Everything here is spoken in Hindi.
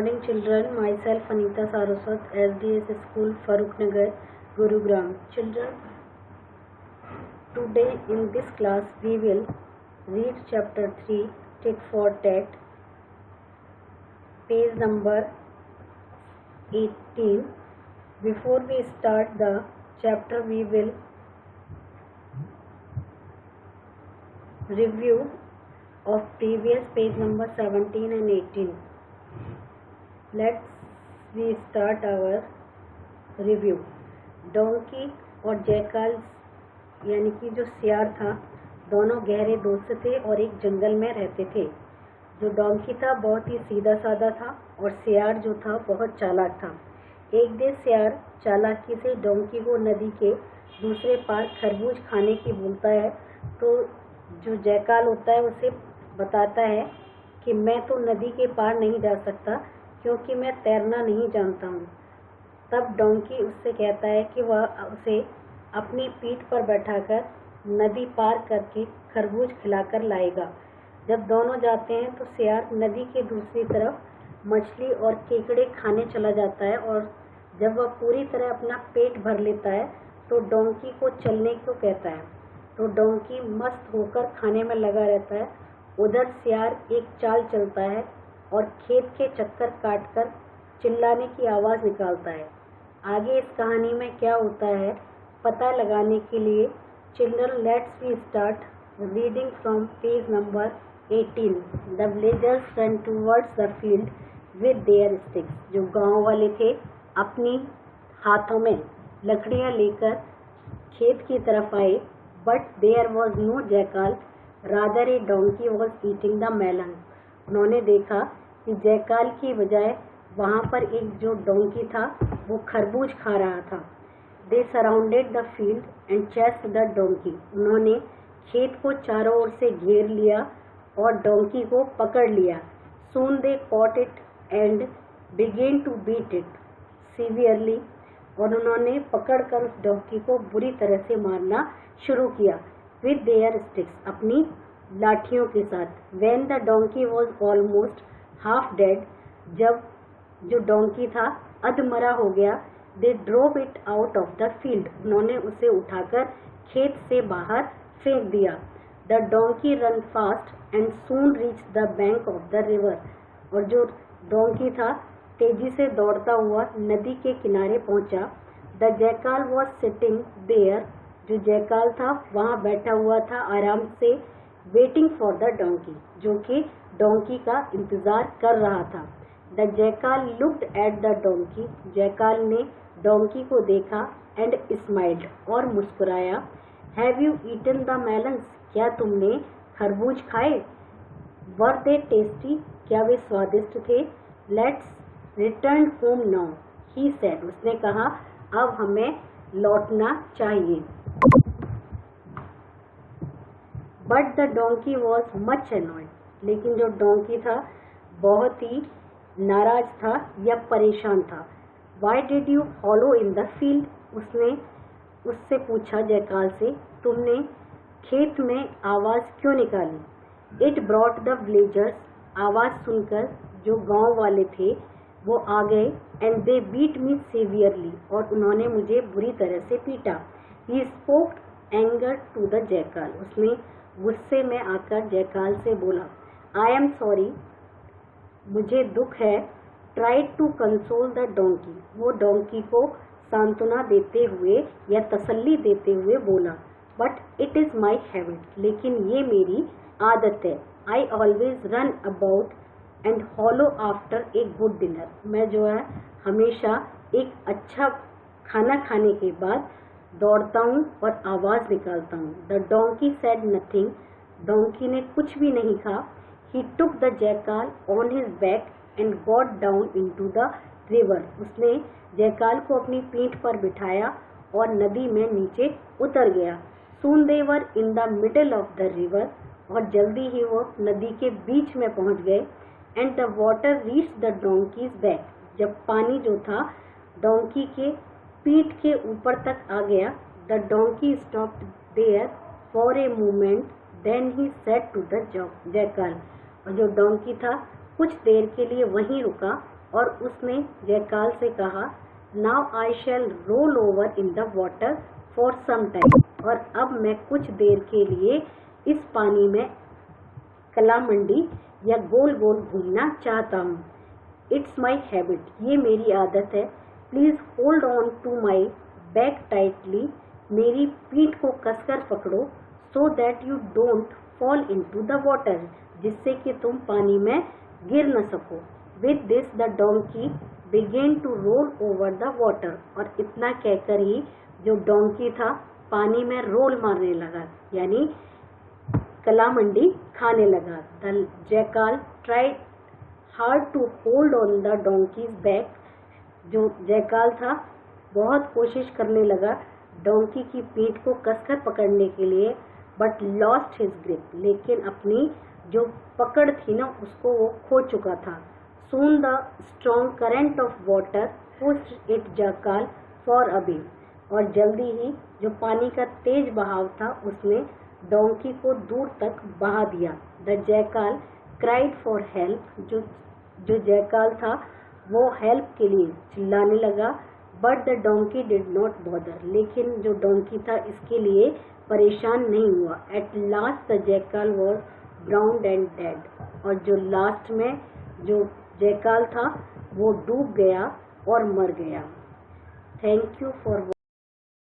morning children, myself Anita Saraswat, SDS School, Farooqnagar, Gurugram. Children, today in this class we will read chapter 3, Tit for Tat, page number 18. Before we start the chapter, we will review of previous page number 17 and 18. Let's we start our review. Donkey और जैकाल्स यानी कि जो सियार था, दोनों गहरे दोस्त थे और एक जंगल में रहते थे। जो डोंकी था बहुत ही सीधा साधा था और सियार जो था बहुत चालाक था। एक दिन सियार चालाकी से डोंकी को नदी के दूसरे पार खरबूज खाने की बोलता है, तो जो जैकाल होता है उसे बताता है कि मैं तो नदी के पार नहीं जा सकता क्योंकि मैं तैरना नहीं जानता हूँ। तब डोंकी उससे कहता है कि वह उसे अपनी पीठ पर बैठाकर नदी पार करके खरबूज खिलाकर लाएगा। जब दोनों जाते हैं तो सियार नदी के दूसरी तरफ मछली और केकड़े खाने चला जाता है और जब वह पूरी तरह अपना पेट भर लेता है तो डोंकी को चलने को कहता है। तो डोंकी मस्त होकर खाने में लगा रहता है। उधर सियार एक चाल चलता है और खेत के चक्कर काटकर चिल्लाने की आवाज़ निकालता है। आगे इस कहानी में क्या होता है पता लगाने के लिए children, let's we start reading from page number 18. The villagers run towards the field with their sticks. जो गांव वाले थे अपनी हाथों में लकड़ियां लेकर खेत की तरफ आए, but there was no jackal, rather a donkey was eating the melon. उन्होंने देखा कि जैकाल की बजाय वहाँ पर एक जो डोंकी था वो खरबूज खा रहा था. दे surrounded the field and chased the donkey. उन्होंने खेत को चारों ओर से घेर लिया और डोंकी को पकड़ लिया. Soon they caught it and began to beat it severely. और उन्होंने पकड़कर उस डोंकी को बुरी तरह से मारना शुरू किया. विद देयर स्टिक्स, अपनी लाठियों के साथ. When the donkey was almost half dead, जब जो डोंकी था अधमरा हो गया, they drove it out of the field. उन्होंने उसे उठाकर खेत से बाहर फेंक दिया. The donkey ran fast and soon reach the bank of the river. और जो डोंकी था तेजी से दौड़ता हुआ नदी के किनारे पहुंचा. The jackal was sitting there. जो जैकाल था वहां बैठा हुआ था आराम से, वेटिंग फॉर द डोंकी, जो कि डोंकी का इंतजार कर रहा था. The jackal looked at the donkey. Jackal ने डोंकी को देखा एंड स्माइल्ड और मुस्कुराया. Have you eaten the melons. क्या तुमने खरबूज खाए? Were they tasty. क्या वे स्वादिष्ट थे? Let's return home now, he said. उसने कहा अब हमें लौटना चाहिए. But the donkey was much annoyed. लेकिन जो डोंकी था बहुत ही नाराज था या परेशान था. Why did you follow in the field. उसने उससे पूछा जैकाल से, तुमने खेत में आवाज़ क्यों निकाली? It brought the villagers. आवाज़ सुनकर जो गांव वाले थे वो आ गए. And they beat me severely. और उन्होंने मुझे बुरी तरह से पीटा. He spoke anger to the jackal. उसने गुस्से में आकर जैकाल से बोला, आई एम सॉरी, मुझे दुख है. Try to console the donkey. वो डोंकी को सांत्वना देते हुए या तसल्ली देते हुए बोला, but it is my habit. लेकिन ये मेरी आदत है. I always run about and hollo after a good dinner. मैं जो है हमेशा एक अच्छा खाना खाने के बाद दौड़ता हूँ और आवाज़ निकालता हूँ. The donkey said nothing. Donkey ने कुछ भी नहीं कहा. He took the jackal on his back and got down into the river. उसने जैकाल को अपनी पीठ पर बिठाया और नदी में नीचे उतर गया. Soon they were in the middle of the river. और जल्दी ही वो नदी के बीच में पहुंच गए. And the water reach the donkey's back. जब पानी जो था डोंकी के पीठ के ऊपर तक आ गया. The donkey stopped there for a moment. Then he said to the jackal. और जो डोंकी था कुछ देर के लिए वहीं रुका और उसने जैकाल से कहा, now I shall roll over in the water for some time, और अब मैं कुछ देर के लिए इस पानी में कलामंडी या गोल गोल घूमना चाहता हूँ। इट्स माई हैबिट, ये मेरी आदत है। Please hold on to my back tightly, मेरी पीठ को कसकर पकड़ो, so that you don't fall into the water, जिससे कि तुम पानी में गिर न सको। With this the donkey began to roll over the water, और इतना कहकर ही जो डोंकी था पानी में रोल मारने लगा, यानी कलामंडी खाने लगा। The jackal tried hard to hold on the donkey's back, जो जैकाल था बहुत कोशिश करने लगा डोंकी की पीठ को कसकर पकड़ने के लिए, बट लॉस्ट हिज ग्रिप, लेकिन अपनी जो पकड़ थी ना उसको वो खो चुका था। Soon the strong current of water pushed it jackal far away, और जल्दी ही जो पानी का तेज बहाव था उसने डोंकी को दूर तक बहा दिया। The jackal cried for help, जो जैकाल था वो हेल्प के लिए चिल्लाने लगा, but the donkey did not bother, लेकिन जो डोंकी था इसके लिए परेशान नहीं हुआ। At last the jackal was browned and dead, और जो लास्ट में जो जैकाल था वो डूब गया और मर गया। Thank you for